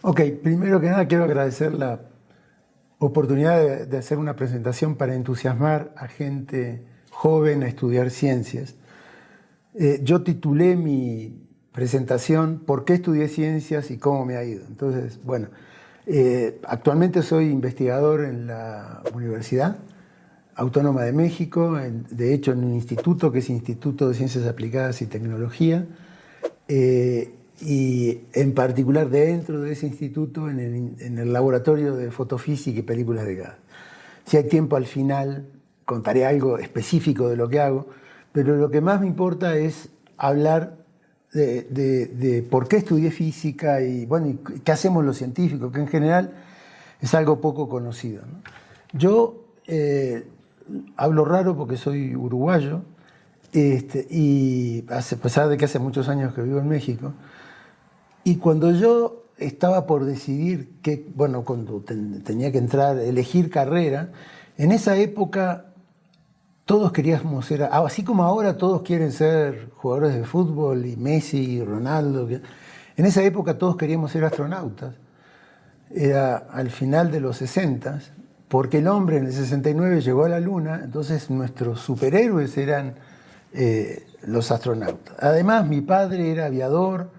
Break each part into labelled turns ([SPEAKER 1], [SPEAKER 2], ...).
[SPEAKER 1] Ok, primero que nada quiero agradecer la oportunidad de hacer una presentación para entusiasmar a gente joven a estudiar ciencias. Yo titulé mi presentación ¿Por qué estudié ciencias y cómo me ha ido? Entonces, bueno, actualmente soy investigador en la Universidad Autónoma de México, de hecho en un instituto que es Instituto de Ciencias Aplicadas y Tecnología, y en particular dentro de ese instituto en el laboratorio de fotofísica y películas de gas. Si hay tiempo al final contaré algo específico de lo que hago, pero lo que más me importa es hablar de por qué estudié física y, bueno, y qué hacemos los científicos, que en general es algo poco conocido, ¿no? Yo hablo raro porque soy uruguayo, y a pesar de que hace muchos años que vivo en México, y cuando yo estaba por decidir que, bueno, cuando tenía que entrar, elegir carrera, en esa época todos queríamos ser, así como ahora todos quieren ser jugadores de fútbol y Messi y Ronaldo, en esa época todos queríamos ser astronautas. Era al final de los 60, porque el hombre en el 69 llegó a la Luna, entonces nuestros superhéroes eran los astronautas. Además, mi padre era aviador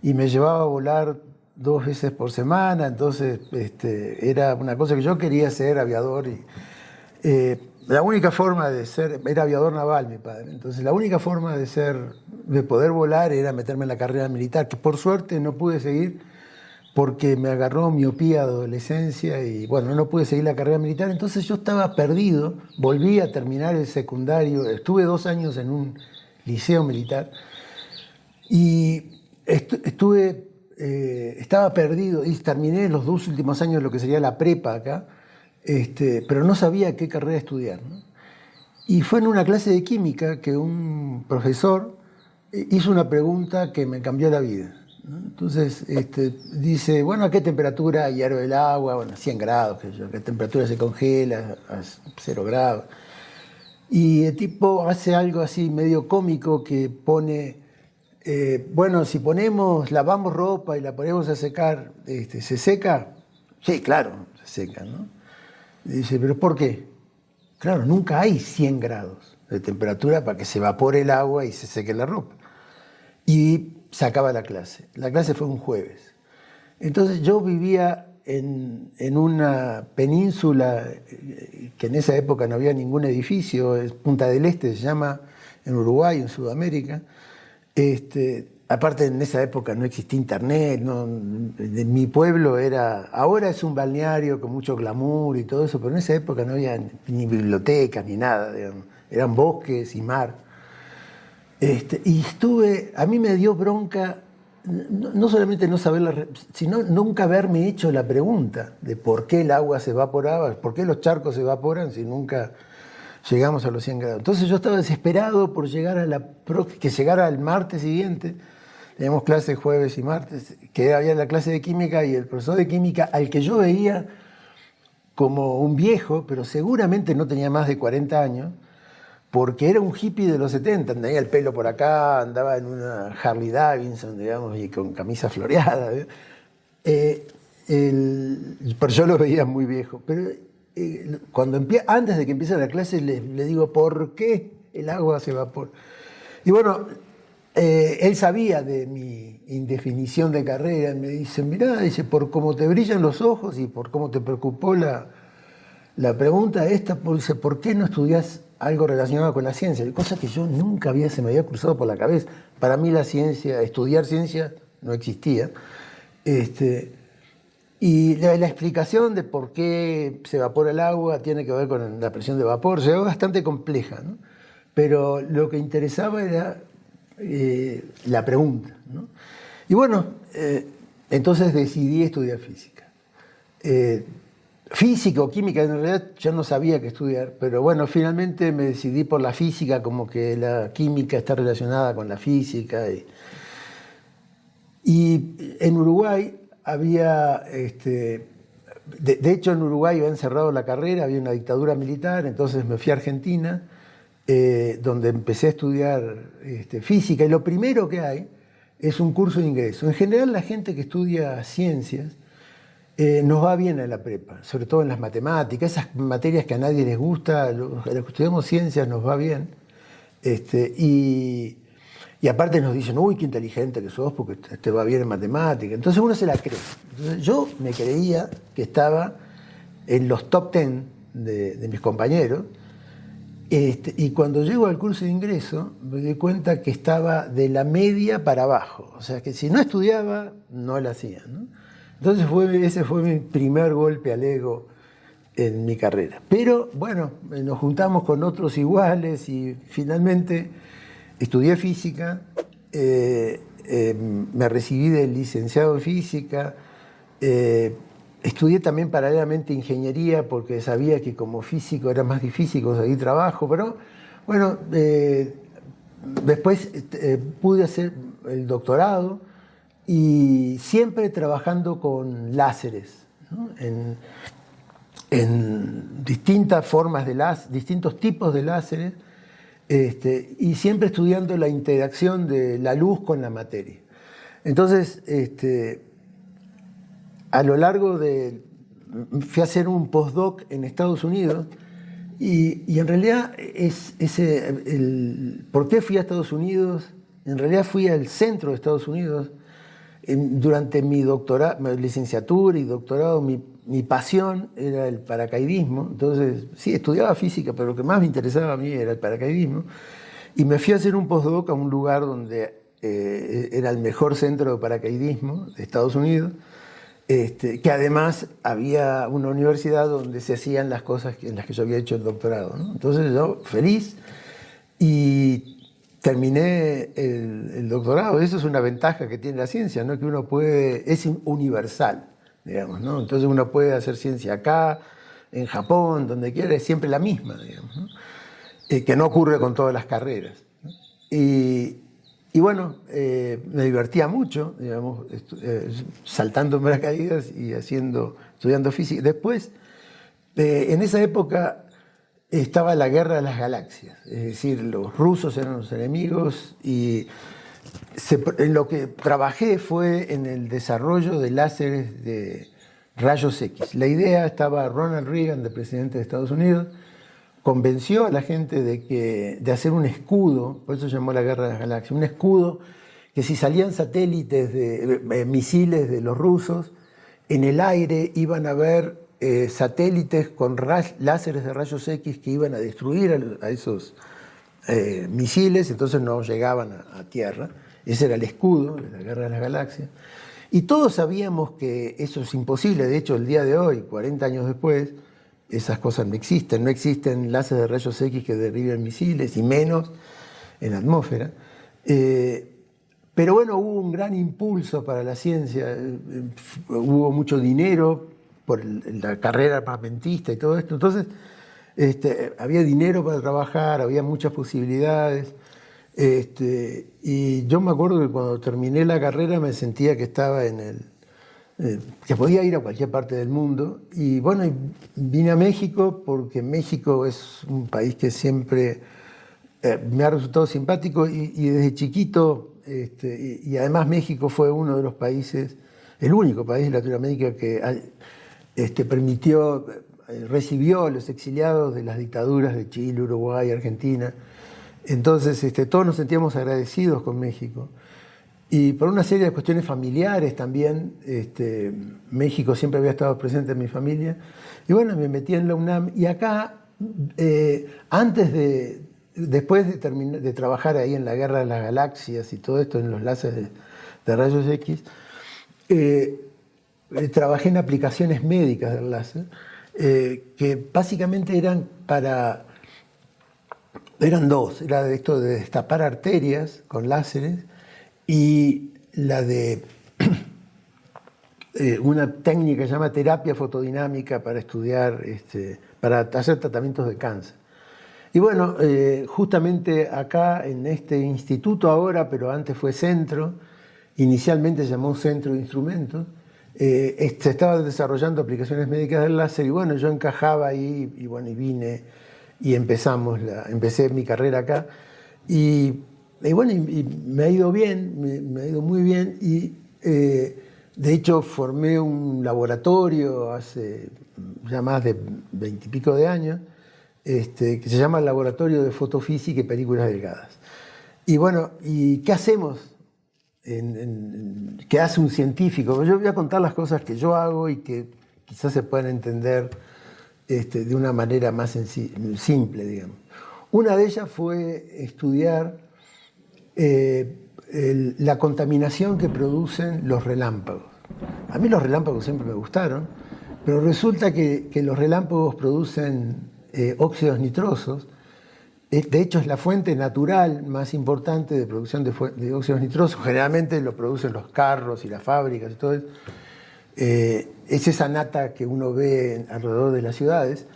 [SPEAKER 1] y me llevaba a volar 2 veces por semana, entonces era una cosa que yo quería ser aviador. La única forma de ser, era aviador naval mi padre, entonces la única forma de poder volar era meterme en la carrera militar, que por suerte no pude seguir porque me agarró miopía de adolescencia y bueno, no pude seguir la carrera militar, entonces yo estaba perdido, volví a terminar el secundario, estuve 2 años en un liceo militar y estaba perdido y terminé los 2 últimos años de lo que sería la prepa acá, pero no sabía qué carrera estudiar, ¿no? Y fue en una clase de química que un profesor hizo una pregunta que me cambió la vida, ¿no? Entonces dice, bueno, ¿a qué temperatura hierve el agua? Bueno, 100 grados, qué sé yo, ¿a qué temperatura se congela? A 0 grados. Y el tipo hace algo así medio cómico que pone, bueno, si lavamos ropa y la ponemos a secar, ¿se seca? Sí, claro, se seca, ¿no? Y dice, ¿pero por qué? Claro, nunca hay 100 grados de temperatura para que se evapore el agua y se seque la ropa. Y se acaba la clase. La clase fue un jueves. Entonces yo vivía en una península que en esa época no había ningún edificio, es Punta del Este se llama, en Uruguay, en Sudamérica. Aparte en esa época no existía internet, no, mi pueblo ahora es un balneario con mucho glamour y todo eso, pero en esa época no había ni bibliotecas ni nada, digamos. Eran bosques y mar. A mí me dio bronca, no solamente no saber, sino nunca haberme hecho la pregunta de por qué el agua se evaporaba, por qué los charcos se evaporan si nunca llegamos a los 100 grados. Entonces yo estaba desesperado por que llegara el martes siguiente. Teníamos clases jueves y martes, que había la clase de química y el profesor de química, al que yo veía como un viejo, pero seguramente no tenía más de 40 años, porque era un hippie de los 70, tenía el pelo por acá, andaba en una Harley Davidson, digamos, y con camisa floreada. Pero yo lo veía muy viejo. Pero antes de que empiece la clase le digo, ¿por qué el agua se evapora? Y bueno, él sabía de mi indefinición de carrera, y me dice, mirá, dice, por cómo te brillan los ojos y por cómo te preocupó la pregunta esta, dice, ¿por qué no estudias algo relacionado con la ciencia? Cosa que yo nunca se me había cruzado por la cabeza. Para mí estudiar ciencia no existía. Y la explicación de por qué se evapora el agua tiene que ver con la presión de vapor, es bastante compleja, ¿no? Pero lo que interesaba era la pregunta, ¿no? Y bueno, entonces decidí estudiar física. Física o química, en realidad yo no sabía qué estudiar, pero bueno, finalmente me decidí por la física, como que la química está relacionada con la física. Y en Uruguay había, de hecho en Uruguay habían cerrado la carrera, había una dictadura militar, entonces me fui a Argentina, donde empecé a estudiar física, y lo primero que hay es un curso de ingreso. En general la gente que estudia ciencias nos va bien en la prepa, sobre todo en las matemáticas, esas materias que a nadie les gusta, a los que estudiamos ciencias nos va bien. Y aparte nos dicen, uy, qué inteligente que sos porque te va bien en matemáticas. Entonces uno se la cree. Entonces yo me creía que estaba en los top 10 de mis compañeros. Y cuando llego al curso de ingreso me di cuenta que estaba de la media para abajo. O sea que si no estudiaba, no la hacía, ¿no? Entonces ese fue mi primer golpe al ego en mi carrera. Pero bueno, nos juntamos con otros iguales y finalmente estudié física, me recibí de licenciado en física, estudié también paralelamente ingeniería porque sabía que como físico era más difícil conseguir trabajo, pero bueno, después pude hacer el doctorado y siempre trabajando con láseres, ¿no? En distintas formas de distintos tipos de láseres, y siempre estudiando la interacción de la luz con la materia. Entonces, a lo largo fui a hacer un postdoc en Estados Unidos y en realidad ¿por qué fui a Estados Unidos? En realidad fui al centro de Estados Unidos. Durante mi licenciatura y doctorado, mi pasión era el paracaidismo. Entonces, sí, estudiaba física, pero lo que más me interesaba a mí era el paracaidismo. Y me fui a hacer un postdoc a un lugar donde era el mejor centro de paracaidismo de Estados Unidos, que además había una universidad donde se hacían las cosas en las que yo había hecho el doctorado, ¿no? Entonces yo feliz y terminé el doctorado. Eso es una ventaja que tiene la ciencia, ¿no? Que uno es universal, digamos, ¿no? Entonces uno puede hacer ciencia acá, en Japón, donde quiera, es siempre la misma, digamos, ¿no? Que no ocurre con todas las carreras, ¿no? Y bueno, me divertía mucho, digamos, saltando en paracaídas y estudiando física. Después, en esa época, estaba la guerra de las galaxias, es decir, los rusos eran los enemigos y en lo que trabajé fue en el desarrollo de láseres de rayos X. La idea estaba Ronald Reagan, de presidente de Estados Unidos, convenció a la gente de hacer un escudo, por eso se llamó la guerra de las galaxias, un escudo que si salían satélites, misiles de los rusos, en el aire iban a ver satélites con láseres de rayos X que iban a destruir a esos misiles, entonces no llegaban a tierra. Ese era el escudo de la guerra de las galaxias. Y todos sabíamos que eso es imposible. De hecho, el día de hoy, 40 años después, esas cosas no existen. No existen láseres de rayos X que derriben misiles, y menos en la atmósfera. Pero bueno, hubo un gran impulso para la ciencia. Hubo mucho dinero por la carrera armamentista y todo esto. Entonces, había dinero para trabajar, había muchas posibilidades. Y yo me acuerdo que cuando terminé la carrera me sentía que estaba que podía ir a cualquier parte del mundo. Y bueno, vine a México porque México es un país que siempre me ha resultado simpático y desde chiquito, y además México fue uno de los países, el único país de Latinoamérica que recibió a los exiliados de las dictaduras de Chile, Uruguay, Argentina. Entonces todos nos sentíamos agradecidos con México. Y por una serie de cuestiones familiares también, México siempre había estado presente en mi familia. Y bueno, me metí en la UNAM. Y acá, después de trabajar ahí en la guerra de las galaxias y todo esto, en los láseres de rayos X, trabajé en aplicaciones médicas del láser, que básicamente eran dos. Era de esto de destapar arterias con láseres y la de una técnica que se llama terapia fotodinámica para estudiar, para hacer tratamientos de cáncer. Y bueno, justamente acá en este instituto ahora, pero antes fue centro, inicialmente se llamó Centro de Instrumentos, se estaban desarrollando aplicaciones médicas del láser y bueno, yo encajaba ahí y bueno, y vine y empecé mi carrera acá. Y Y bueno, y me ha ido bien, me ha ido muy bien. Y de hecho formé un laboratorio hace ya más de 20 y pico de años, que se llama el Laboratorio de Fotofísica y Películas Delgadas. Y bueno, ¿y qué hacemos? ¿Qué hace un científico? Yo voy a contar las cosas que yo hago y que quizás se puedan entender de una manera más simple, digamos. Una de ellas fue estudiar la contaminación que producen los relámpagos. A mí los relámpagos siempre me gustaron, pero resulta que los relámpagos producen óxidos nitrosos. De hecho, es la fuente natural más importante de producción de óxidos nitrosos. Generalmente lo producen los carros y las fábricas y todo eso. Es esa nata que uno ve alrededor de las ciudades.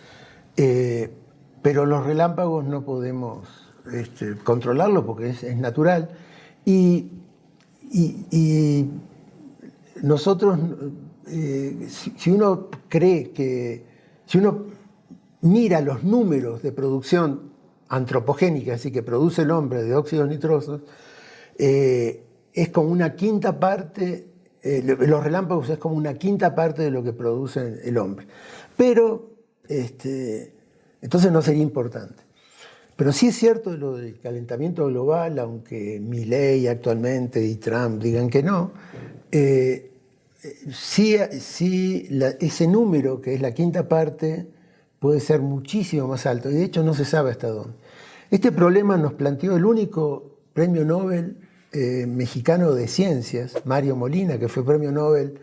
[SPEAKER 1] Pero los relámpagos no podemos controlarlos porque es natural. Y nosotros, si uno cree que, si uno mira los números de producción antropogénica, así que produce el hombre de óxidos nitrosos, es como una quinta parte, los relámpagos es como una quinta parte de lo que produce el hombre. Pero, entonces no sería importante. Pero sí es cierto lo del calentamiento global, aunque Milei actualmente y Trump digan que no, ese número, que es la quinta parte, puede ser muchísimo más alto, y de hecho no se sabe hasta dónde. Este problema nos planteó el único premio Nobel mexicano de ciencias, Mario Molina, que fue premio Nobel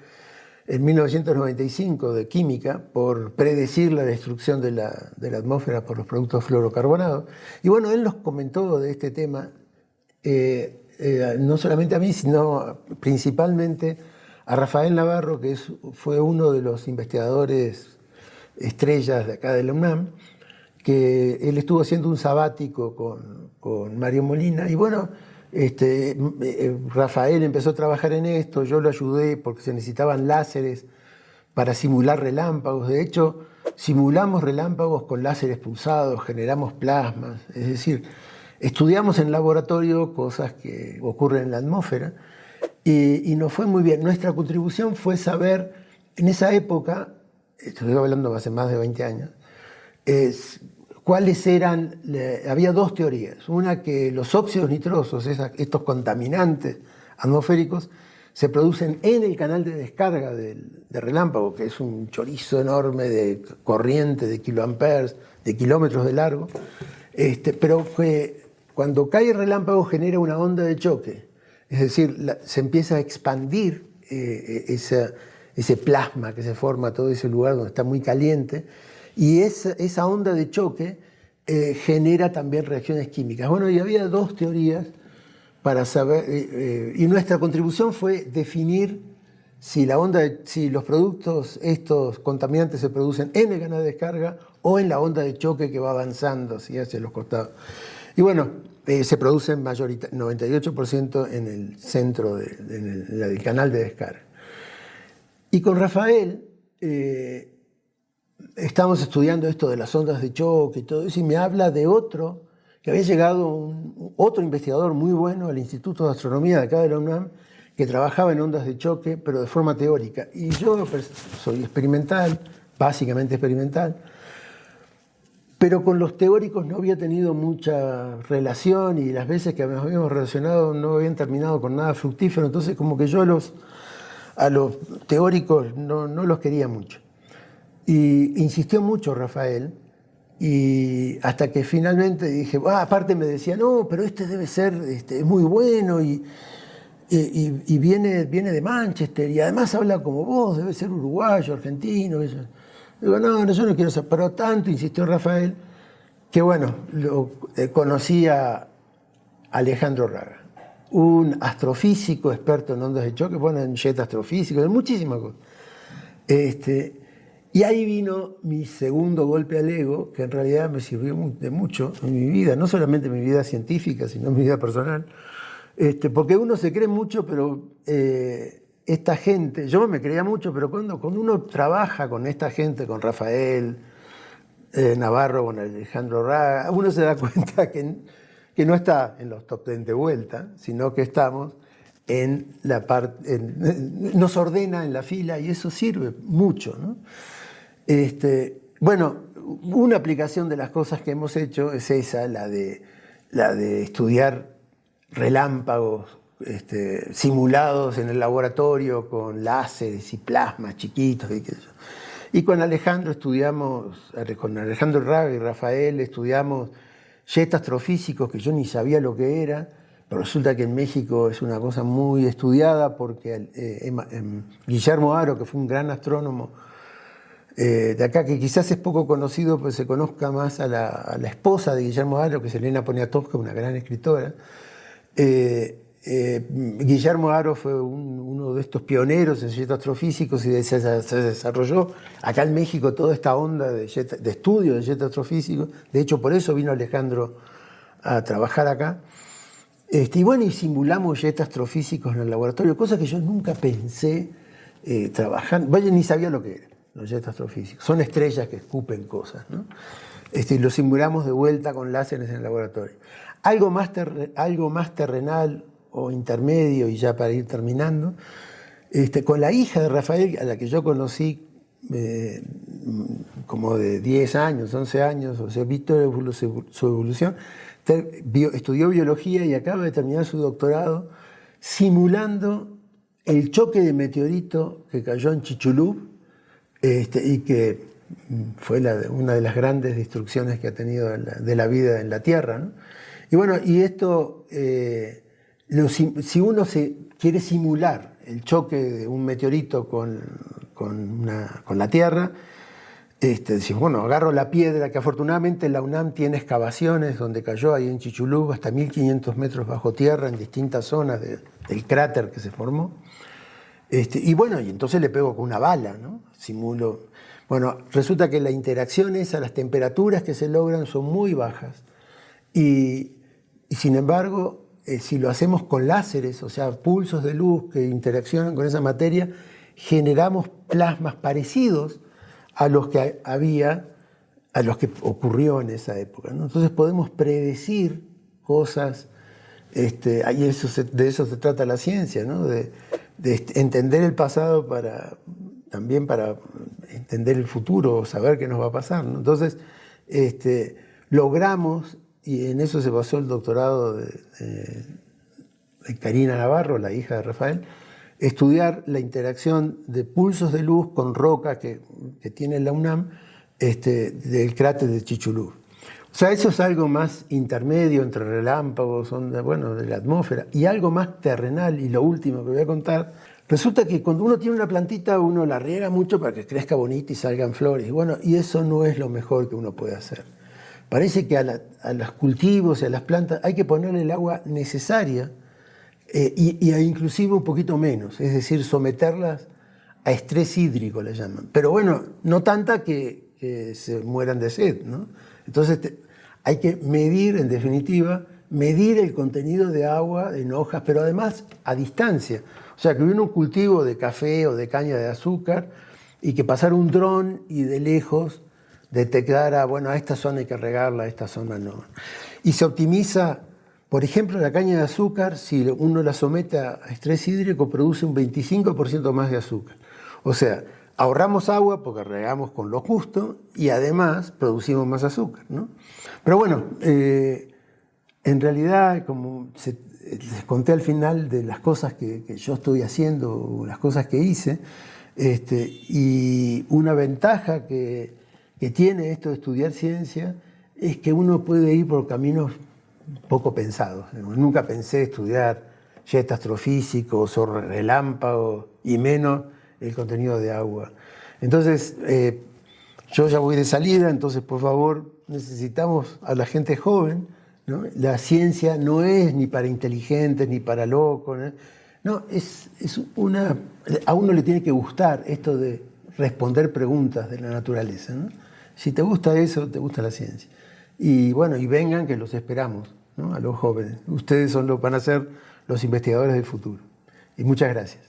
[SPEAKER 1] en 1995 de química por predecir la destrucción de la atmósfera por los productos fluorocarbonados. Y bueno, él nos comentó de este tema, no solamente a mí, sino principalmente a Rafael Navarro, que fue uno de los investigadores estrellas de acá de la UNAM, que él estuvo haciendo un sabático con Mario Molina, y bueno, Rafael empezó a trabajar en esto, yo lo ayudé porque se necesitaban láseres para simular relámpagos. De hecho, simulamos relámpagos con láseres pulsados, generamos plasmas, es decir, estudiamos en laboratorio cosas que ocurren en la atmósfera, y nos fue muy bien. Nuestra contribución fue saber, en esa época, estoy hablando hace más de 20 años, cuáles eran, había dos teorías. Una, que los óxidos nitrosos, estos contaminantes atmosféricos, se producen en el canal de descarga de relámpago, que es un chorizo enorme de corriente de kiloamperes, de kilómetros de largo, pero que cuando cae el relámpago genera una onda de choque, es decir, se empieza a expandir ese plasma que se forma todo ese lugar donde está muy caliente, y esa onda de choque genera también reacciones químicas. Bueno, y había dos teorías para saber, y nuestra contribución fue definir si los productos, estos contaminantes, se producen en el canal de descarga o en la onda de choque que va avanzando así hacia los costados. Y bueno, se producen 98% en el centro del canal de descarga. Y con Rafael estamos estudiando esto de las ondas de choque y todo eso, y me habla de otro, que había llegado otro investigador muy bueno al Instituto de Astronomía de acá de la UNAM, que trabajaba en ondas de choque, pero de forma teórica. Y yo soy experimental, básicamente experimental, pero con los teóricos no había tenido mucha relación, y las veces que nos habíamos relacionado no habían terminado con nada fructífero, entonces como que yo a los teóricos no los quería mucho. Y insistió mucho Rafael, y hasta que finalmente dije, aparte me decía, no, pero debe ser, es muy bueno, y viene de Manchester, y además habla como vos, debe ser uruguayo, argentino. Eso. Digo, no, yo no quiero saber, pero tanto insistió Rafael, que bueno, conocí a Alejandro Raga, un astrofísico experto en ondas de choque, bueno, en jet astrofísico, en muchísimas cosas. Y ahí vino mi segundo golpe al ego, que en realidad me sirvió de mucho en mi vida, no solamente en mi vida científica, sino en mi vida personal, porque uno se cree mucho, pero esta gente, yo me creía mucho, pero cuando uno trabaja con esta gente, con Rafael Navarro, con Alejandro Raga, uno se da cuenta que que no está en los top 10 de vuelta, sino que estamos en la parte, nos ordena en la fila y eso sirve mucho, ¿no? Bueno, una aplicación de las cosas que hemos hecho es esa, la de estudiar relámpagos simulados en el laboratorio con láseres y plasmas chiquitos y qué sé yo. Y con Alejandro con Alejandro Raga y Rafael estudiamos jets astrofísicos que yo ni sabía lo que era, pero resulta que en México es una cosa muy estudiada porque Guillermo Haro, que fue un gran astrónomo de acá, que quizás es poco conocido, pues se conozca más a la esposa de Guillermo Haro, que es Elena Poniatowska, una gran escritora. Guillermo Haro fue uno de estos pioneros en jets astrofísicos y se desarrolló acá en México toda esta onda de estudio de jets astrofísicos. De hecho, por eso vino Alejandro a trabajar acá. Y bueno, y simulamos jets astrofísicos en el laboratorio, cosa que yo nunca pensé trabajar. Vaya, ni sabía lo que eran los jets astrofísicos. Son estrellas que escupen cosas, ¿no? Y lo simulamos de vuelta con láseres en el laboratorio. Algo más terrenal o intermedio, y ya para ir terminando, con la hija de Rafael, a la que yo conocí como de 10 años, 11 años, o sea, he visto su evolución, estudió biología y acaba de terminar su doctorado simulando el choque de meteorito que cayó en Chicxulub y que fue una de las grandes destrucciones que ha tenido de la vida en la Tierra, ¿no? Y bueno, y esto, si uno quiere simular el choque de un meteorito con la Tierra, decimos, bueno, agarro la piedra, que afortunadamente la UNAM tiene excavaciones donde cayó ahí en Chicxulub hasta 1500 metros bajo tierra en distintas zonas del cráter que se formó. Y bueno, y entonces le pego con una bala, ¿no? Simulo. Bueno, resulta que la interacción esa, las temperaturas que se logran son muy bajas. Y sin embargo, si lo hacemos con láseres, o sea, pulsos de luz que interaccionan con esa materia, generamos plasmas parecidos a los que ocurrió en esa época, ¿no? Entonces podemos predecir cosas, y de eso se trata la ciencia, ¿no? De entender el pasado también para entender el futuro, saber qué nos va a pasar, ¿no? Entonces, logramos, y en eso se basó el doctorado de Karina Navarro, la hija de Rafael, estudiar la interacción de pulsos de luz con roca que tiene la UNAM del cráter de Chicxulub. O sea, eso es algo más intermedio entre relámpagos, de la atmósfera, y algo más terrenal. Y lo último que voy a contar, resulta que cuando uno tiene una plantita, uno la riega mucho para que crezca bonita y salgan flores. Y eso no es lo mejor que uno puede hacer. Parece que a los cultivos y a las plantas hay que ponerle el agua necesaria, y inclusive un poquito menos, es decir, someterlas a estrés hídrico, le llaman. Pero bueno, no tanta que se mueran de sed, ¿no? Entonces hay que medir, en definitiva, medir el contenido de agua en hojas, pero además a distancia. O sea, que hubiera un cultivo de café o de caña de azúcar y que pasara un dron y de lejos detectara, bueno, a esta zona hay que regarla, a esta zona no. Y se optimiza. Por ejemplo, la caña de azúcar, si uno la somete a estrés hídrico, produce un 25% más de azúcar. O sea, ahorramos agua porque regamos con lo justo y además producimos más azúcar, ¿no? Pero bueno, en realidad, como les conté al final de las cosas que yo estoy haciendo, las cosas que hice, y una ventaja que tiene esto de estudiar ciencia es que uno puede ir por caminos poco pensados. Nunca pensé estudiar jets astrofísicos o relámpagos y menos el contenido de agua. Entonces, yo ya voy de salida, entonces por favor necesitamos a la gente joven, ¿no? La ciencia no es ni para inteligentes ni para locos, ¿no? No, a uno le tiene que gustar esto de responder preguntas de la naturaleza, ¿no? Si te gusta eso, te gusta la ciencia. Y bueno, y vengan que los esperamos, ¿no? A los jóvenes. Ustedes van a ser los investigadores del futuro. Y muchas gracias.